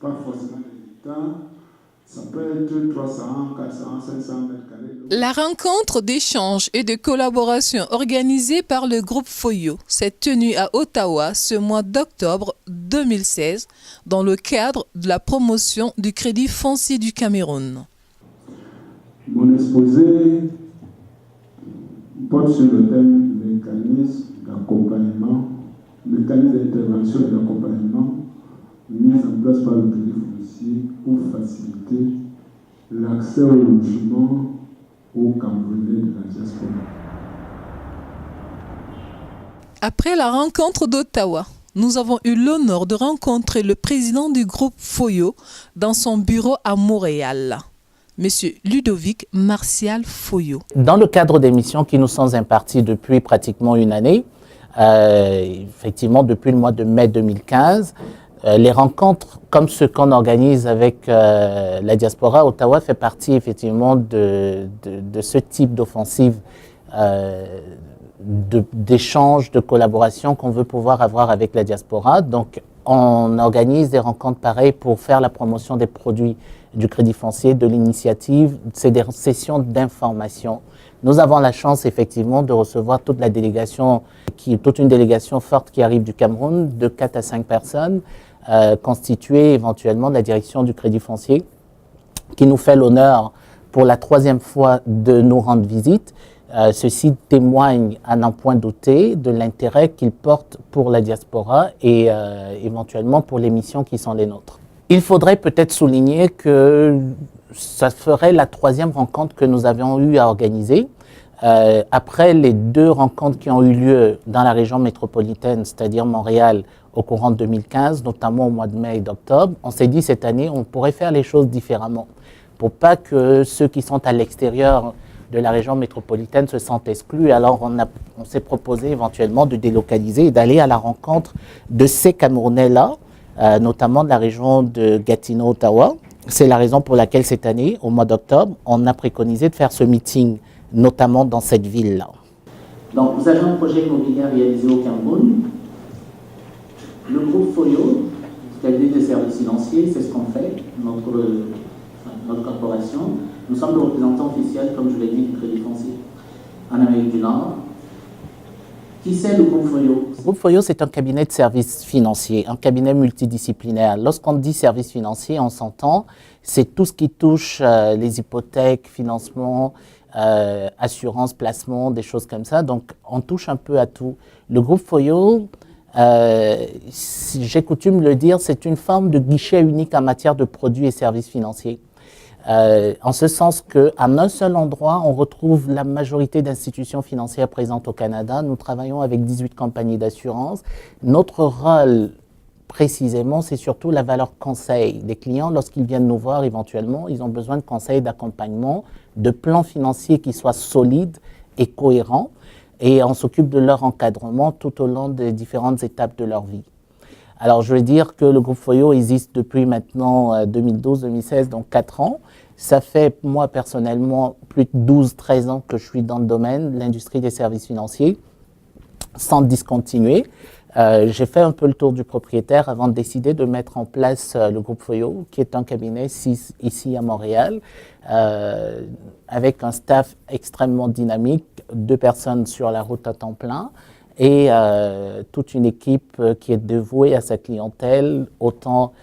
pas forcément des hectares. Ça peut être 300, 400, 500 mètres carrés. La rencontre d'échange et de collaboration organisée par le groupe Foyo s'est tenue à Ottawa ce mois d'octobre 2016 dans le cadre de la promotion du Crédit foncier du Cameroun. Mon exposé porte sur le thème mécanisme d'accompagnement, mécanisme d'intervention et d'accompagnement mis en place par le Crédit foncier pour faciliter l'accès au logement aux Camerounais de la diaspora. Après la rencontre d'Ottawa, nous avons eu l'honneur de rencontrer le président du groupe Foyo dans son bureau à Montréal, Monsieur Ludovic Martial Foyo. Dans le cadre des missions qui nous sont imparties depuis pratiquement une année, effectivement depuis le mois de mai 2015, les rencontres comme ce qu'on organise avec la diaspora, Ottawa fait partie effectivement de ce type d'offensive d'échange, de collaboration qu'on veut pouvoir avoir avec la diaspora. Donc on organise des rencontres pareilles pour faire la promotion des produits du Crédit foncier, de l'initiative, c'est des sessions d'information. Nous avons la chance effectivement de recevoir toute une délégation forte qui arrive du Cameroun, de 4 à 5 personnes, constituée éventuellement de la direction du Crédit foncier, qui nous fait l'honneur pour la 3e fois de nous rendre visite. Ceci témoigne à n'en point douter de l'intérêt qu'ils portent pour la diaspora et éventuellement pour les missions qui sont les nôtres. Il faudrait peut-être souligner que ça ferait la 3e rencontre que nous avions eu à organiser. Après les 2 rencontres qui ont eu lieu dans la région métropolitaine, c'est-à-dire Montréal, au courant de 2015, notamment au mois de mai et d'octobre, on s'est dit cette année, on pourrait faire les choses différemment pour pas que ceux qui sont à l'extérieur de la région métropolitaine se sentent exclus. Alors on s'est proposé éventuellement de délocaliser et d'aller à la rencontre de ces Camerounais-là, notamment de la région de Gatineau-Ottawa. C'est la raison pour laquelle cette année, au mois d'octobre, on a préconisé de faire ce meeting, notamment dans cette ville-là. Donc vous avez un projet immobilier réalisé au Cameroun. Le groupe Foyo, cabinet de services financiers, c'est ce qu'on fait, notre corporation. Nous sommes le représentant officiel, comme je l'ai dit, du Crédit foncier en Amérique du Nord. Qui c'est le groupe Foyo? Le groupe Foyo, c'est un cabinet de services financiers, un cabinet multidisciplinaire. Lorsqu'on dit services financiers, on s'entend, c'est tout ce qui touche les hypothèques, financement, assurance, placement, des choses comme ça. Donc, on touche un peu à tout. Le groupe Foyo, si j'ai coutume le dire, c'est une forme de guichet unique en matière de produits et services financiers. En ce sens qu'à un seul endroit, on retrouve la majorité d'institutions financières présentes au Canada. Nous travaillons avec 18 compagnies d'assurance. Notre rôle, précisément, c'est surtout la valeur conseil. Les clients, lorsqu'ils viennent nous voir, éventuellement, ils ont besoin de conseils, d'accompagnement, de plans financiers qui soient solides et cohérents. Et on s'occupe de leur encadrement tout au long des différentes étapes de leur vie. Alors, je veux dire que le groupe Foyo existe depuis maintenant 2012-2016, donc 4 ans. Ça fait, moi, personnellement, plus de 12-13 ans que je suis dans le domaine de l'industrie des services financiers, sans discontinuer. J'ai fait un peu le tour du propriétaire avant de décider de mettre en place le groupe Foyo, qui est un cabinet ici à Montréal, avec un staff extrêmement dynamique, 2 personnes sur la route à temps plein, et toute une équipe qui est dévouée à sa clientèle, autant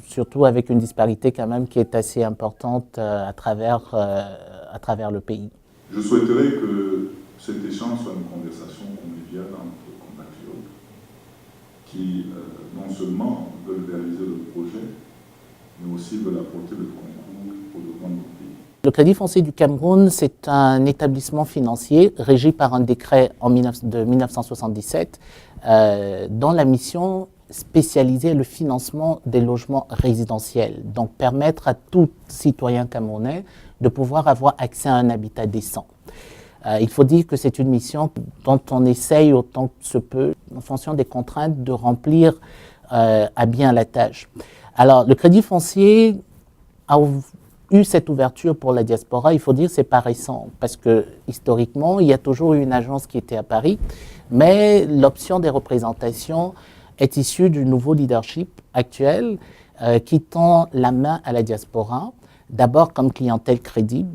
surtout avec une disparité quand même qui est assez importante à travers le pays. Je souhaiterais que cet échange soit une conversation conviviale entre compatriotes qui non seulement veulent réaliser le projet, mais aussi veulent apporter le concours au développement de notre pays. Le Crédit foncier du Cameroun, c'est un établissement financier régi par un décret de 1977 dont la mission spécialisée est le financement des logements résidentiels. Donc permettre à tout citoyen camerounais de pouvoir avoir accès à un habitat décent. Il faut dire que c'est une mission dont on essaye autant que se peut, en fonction des contraintes, de remplir à bien la tâche. Alors le Crédit foncier a eu cette ouverture pour la diaspora, il faut dire c'est pas récent, parce que historiquement, il y a toujours eu une agence qui était à Paris, mais l'option des représentations est issue du nouveau leadership actuel qui tend la main à la diaspora, d'abord comme clientèle crédible,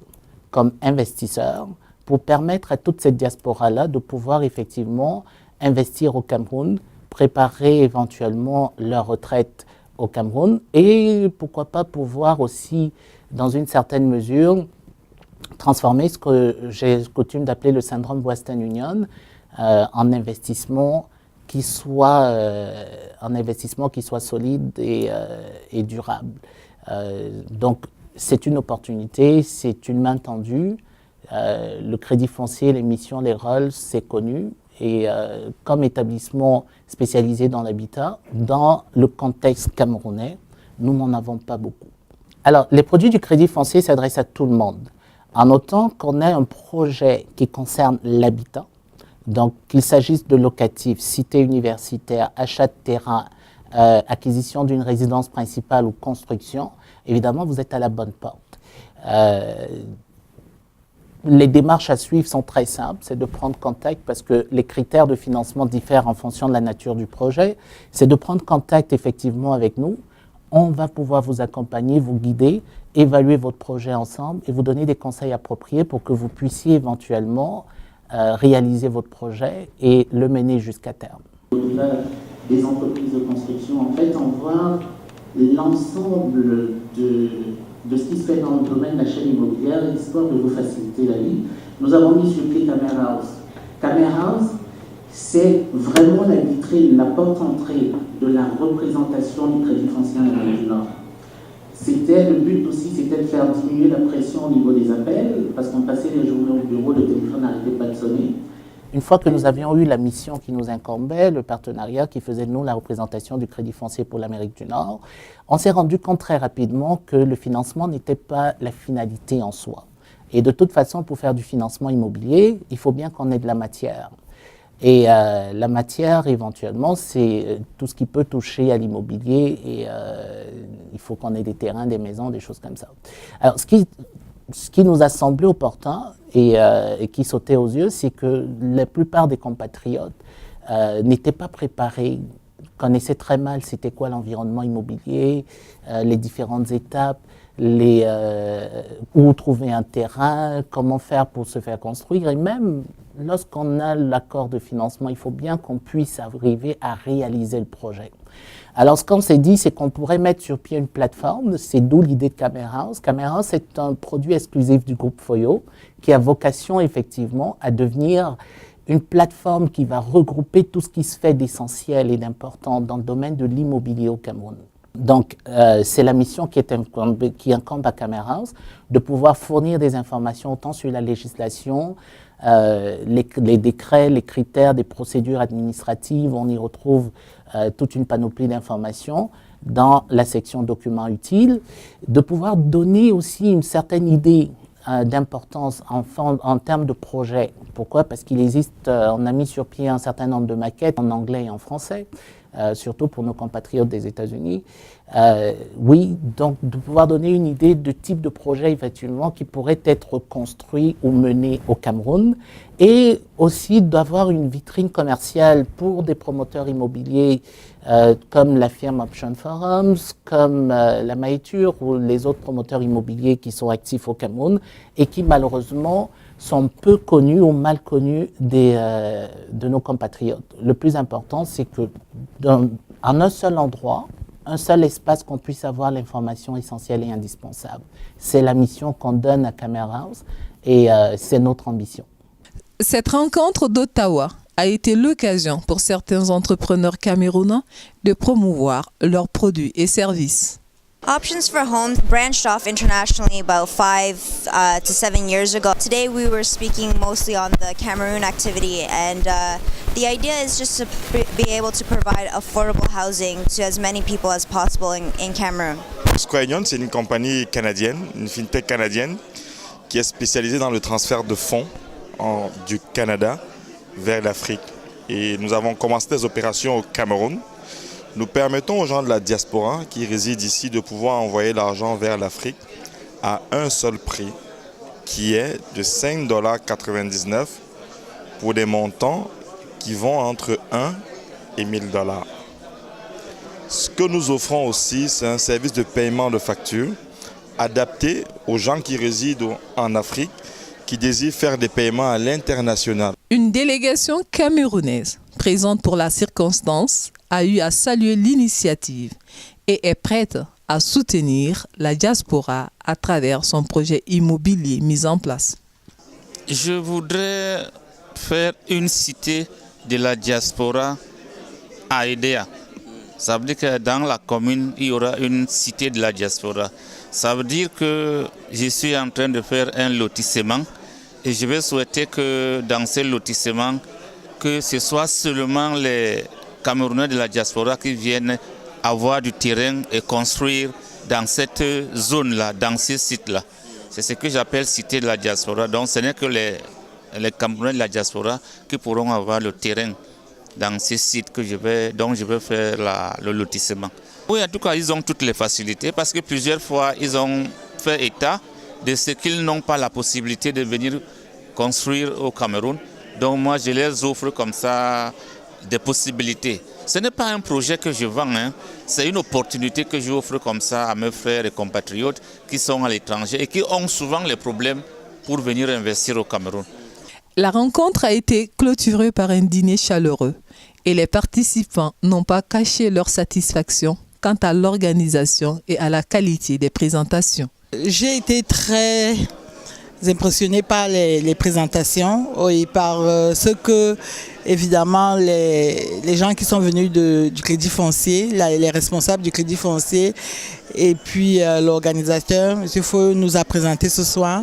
comme investisseur, pour permettre à toute cette diaspora-là de pouvoir effectivement investir au Cameroun, préparer éventuellement leur retraite au Cameroun et pourquoi pas pouvoir aussi, dans une certaine mesure, transformer ce que j'ai coutume d'appeler le syndrome Western Union en investissement qui soit solide et durable. Donc, c'est une opportunité, c'est une main tendue. Le crédit foncier, les missions, les rôles, c'est connu. Et comme établissement spécialisé dans l'habitat, dans le contexte camerounais, nous n'en avons pas beaucoup. Alors, les produits du crédit foncier s'adressent à tout le monde. En autant qu'on ait un projet qui concerne l'habitat, donc qu'il s'agisse de locatif, cité universitaire, achat de terrain, acquisition d'une résidence principale ou construction, évidemment, vous êtes à la bonne porte. Les démarches à suivre sont très simples, c'est de prendre contact parce que les critères de financement diffèrent en fonction de la nature du projet. C'est de prendre contact effectivement avec nous. On va pouvoir vous accompagner, vous guider, évaluer votre projet ensemble et vous donner des conseils appropriés pour que vous puissiez éventuellement réaliser votre projet et le mener jusqu'à terme. Au-delà des entreprises de construction, en fait, on voit l'ensemble de ce qui se fait dans le domaine de la chaîne immobilière, histoire de vous faciliter la vie. Nous avons mis sur pied Camera House. Camera House, c'est vraiment la vitrine, la porte-entrée de la représentation du crédit foncier en Amérique du Nord. Le but aussi, c'était de faire diminuer la pression au niveau des appels, parce qu'on passait les journées au bureau, le téléphone n'arrêtait pas de sonner. Une fois que nous avions eu la mission qui nous incombait, le partenariat qui faisait de nous la représentation du crédit foncier pour l'Amérique du Nord, on s'est rendu compte très rapidement que le financement n'était pas la finalité en soi. Et de toute façon, pour faire du financement immobilier, il faut bien qu'on ait de la matière. Et la matière, éventuellement, c'est tout ce qui peut toucher à l'immobilier et il faut qu'on ait des terrains, des maisons, des choses comme ça. Alors, ce qui nous a semblé opportun et qui sautait aux yeux, c'est que la plupart des compatriotes n'étaient pas préparés, connaissaient très mal c'était quoi l'environnement immobilier, les différentes étapes, où trouver un terrain, comment faire pour se faire construire. Et même lorsqu'on a l'accord de financement, il faut bien qu'on puisse arriver à réaliser le projet. Alors, ce qu'on s'est dit, c'est qu'on pourrait mettre sur pied une plateforme. C'est d'où l'idée de Camera House. Camera House est un produit exclusif du groupe Foyo qui a vocation, effectivement, à devenir une plateforme qui va regrouper tout ce qui se fait d'essentiel et d'important dans le domaine de l'immobilier au Cameroun. Donc, c'est la mission qui incombe à Camera House, de pouvoir fournir des informations autant sur la législation, les décrets, les critères, des procédures administratives. On y retrouve toute une panoplie d'informations dans la section documents utiles, de pouvoir donner aussi une certaine idée d'importance en termes de projet. Pourquoi? Parce qu'il existe, on a mis sur pied un certain nombre de maquettes en anglais et en français, surtout pour nos compatriotes des États-Unis. Oui, donc de pouvoir donner une idée de type de projet effectivement qui pourrait être construit ou mené au Cameroun et aussi d'avoir une vitrine commerciale pour des promoteurs immobiliers comme la firme Option Forums, comme la Maïtur ou les autres promoteurs immobiliers qui sont actifs au Cameroun et qui malheureusement sont peu connus ou mal connus de nos compatriotes. Le plus important, c'est que en un seul endroit, un seul espace qu'on puisse avoir l'information essentielle et indispensable. C'est la mission qu'on donne à Camera House et c'est notre ambition. Cette rencontre d'Ottawa a été l'occasion pour certains entrepreneurs camerounais de promouvoir leurs produits et services. Options for Homes branched off internationally about 5 to 7 years ago. Today we were speaking mostly on the Cameroon activity, and the idea is just to be able to provide affordable housing to as many people as possible in Cameroon. Square Union, c'est une compagnie canadienne, une fintech canadienne qui est spécialisée dans le transfert de fonds du Canada vers l'Afrique. Et nous avons commencé des opérations au Cameroun. Nous permettons aux gens de la diaspora qui résident ici de pouvoir envoyer l'argent vers l'Afrique à un seul prix, qui est de 5,99 $ pour des montants qui vont entre 1 et 1 000 $. Ce que nous offrons aussi, c'est un service de paiement de factures adapté aux gens qui résident en Afrique, qui désirent faire des paiements à l'international. Une délégation camerounaise présente pour la circonstance a eu à saluer l'initiative et est prête à soutenir la diaspora à travers son projet immobilier mis en place. Je voudrais faire une cité de la diaspora à Edea. Ça veut dire que dans la commune, il y aura une cité de la diaspora. Ça veut dire que je suis en train de faire un lotissement et je vais souhaiter que dans ce lotissement, que ce soit seulement les Camerounais de la diaspora qui viennent avoir du terrain et construire dans cette zone-là, dans ce site-là. C'est ce que j'appelle cité de la diaspora. Donc ce n'est que les Camerounais de la diaspora qui pourront avoir le terrain dans ces sites dont je vais faire le lotissement. Oui, en tout cas, ils ont toutes les facilités parce que plusieurs fois, ils ont fait état de ce qu'ils n'ont pas la possibilité de venir construire au Cameroun. Donc moi, je les offre comme ça des possibilités. Ce n'est pas un projet que je vends, c'est une opportunité que j'offre comme ça à mes frères et compatriotes qui sont à l'étranger et qui ont souvent les problèmes pour venir investir au Cameroun. La rencontre a été clôturée par un dîner chaleureux et les participants n'ont pas caché leur satisfaction quant à l'organisation et à la qualité des présentations. J'ai été très impressionnée par les présentations et par ce que, évidemment, les gens qui sont venus du Crédit Foncier, les responsables du Crédit Foncier et puis l'organisateur, M. Foyo, nous a présenté ce soir.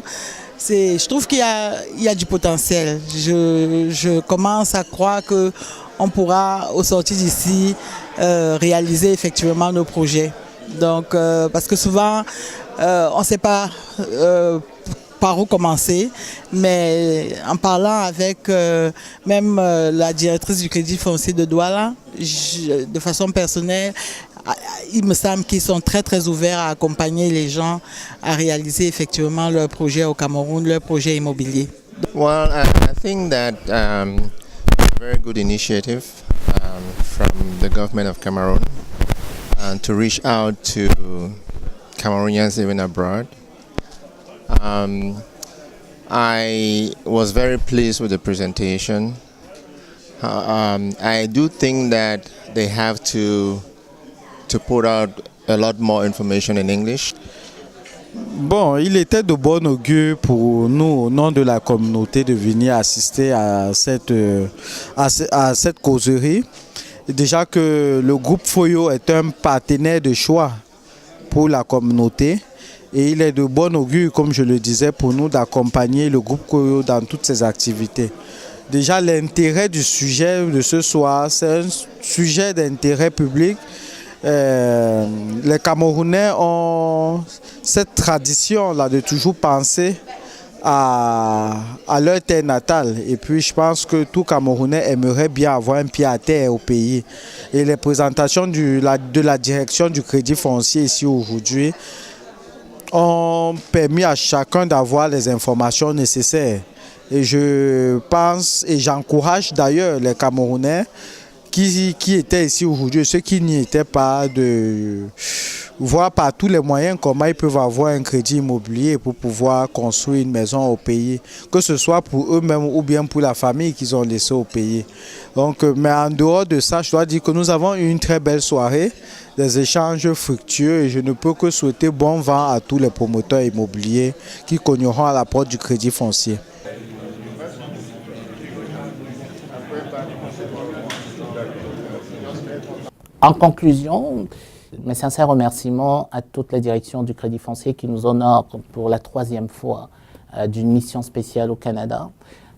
Je trouve qu'il y a du potentiel. Je commence à croire qu'on pourra, au sortir d'ici, réaliser effectivement nos projets. Donc, parce que souvent, on ne sait pas par où commencer, mais en parlant avec même la directrice du Crédit Foncier de Douala, de façon personnelle, il me semble qu'ils sont très très ouverts à accompagner les gens à réaliser effectivement leur projet au Cameroun, leur projet immobilier. Well, I think that a very good initiative from the government of Cameroon to reach out to Cameroonians living abroad. I was very pleased with the presentation. I do think that they have to put out a lot more information in English. Bon, il était de bon augure pour nous, au nom de la communauté, de venir assister à cette causerie. Déjà que le groupe Foyo est un partenaire de choix pour la communauté. Et il est de bon augure, comme je le disais, pour nous d'accompagner le groupe Foyo dans toutes ses activités. Déjà, l'intérêt du sujet de ce soir, c'est un sujet d'intérêt public. Les Camerounais ont cette tradition-là de toujours penser à leur terre natale. Et puis je pense que tout Camerounais aimerait bien avoir un pied à terre au pays. Et les présentations de la direction du Crédit Foncier ici aujourd'hui ont permis à chacun d'avoir les informations nécessaires. Et je pense et j'encourage d'ailleurs les Camerounais qui étaient ici aujourd'hui, ceux qui n'y étaient pas, de voir par tous les moyens comment ils peuvent avoir un crédit immobilier pour pouvoir construire une maison au pays, que ce soit pour eux-mêmes ou bien pour la famille qu'ils ont laissée au pays. Donc, mais en dehors de ça, je dois dire que nous avons eu une très belle soirée, des échanges fructueux et je ne peux que souhaiter bon vent à tous les promoteurs immobiliers qui cogneront à la porte du Crédit Foncier. En conclusion, mes sincères remerciements à toute la direction du Crédit Foncier qui nous honore pour la 3e fois d'une mission spéciale au Canada.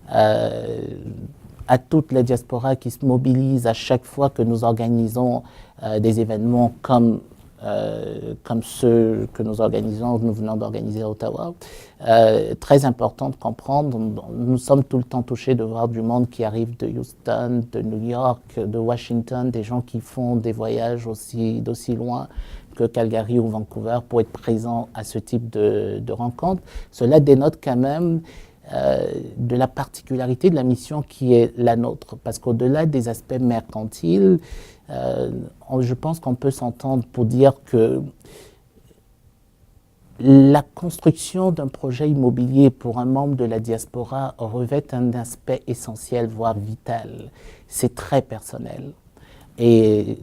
À toute la diaspora qui se mobilise à chaque fois que nous organisons des événements comme ceux que nous venons d'organiser à Ottawa. Très important de comprendre, nous sommes tout le temps touchés de voir du monde qui arrive de Houston, de New York, de Washington, des gens qui font des voyages d'aussi loin que Calgary ou Vancouver pour être présents à ce type de rencontres. Cela dénote quand même de la particularité de la mission qui est la nôtre. Parce qu'au-delà des aspects mercantiles, je pense qu'on peut s'entendre pour dire que la construction d'un projet immobilier pour un membre de la diaspora revêt un aspect essentiel, voire vital. C'est très personnel. Et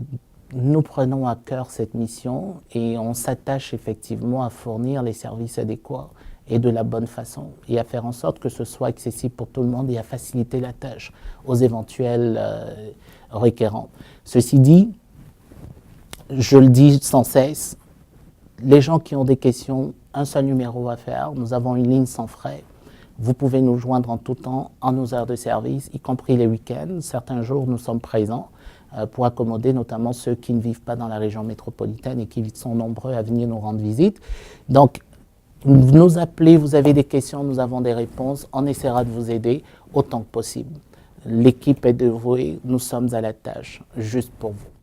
nous prenons à cœur cette mission et on s'attache effectivement à fournir les services adéquats et de la bonne façon, et à faire en sorte que ce soit accessible pour tout le monde et à faciliter la tâche aux éventuels requérants. Ceci dit, je le dis sans cesse, les gens qui ont des questions, un seul numéro à faire, nous avons une ligne sans frais. Vous pouvez nous joindre en tout temps, en nos heures de service, y compris les week-ends. Certains jours, nous sommes présents pour accommoder notamment ceux qui ne vivent pas dans la région métropolitaine et qui sont nombreux à venir nous rendre visite. Donc, vous nous appelez, vous avez des questions, nous avons des réponses, on essaiera de vous aider autant que possible. L'équipe est dévouée, nous sommes à la tâche, juste pour vous.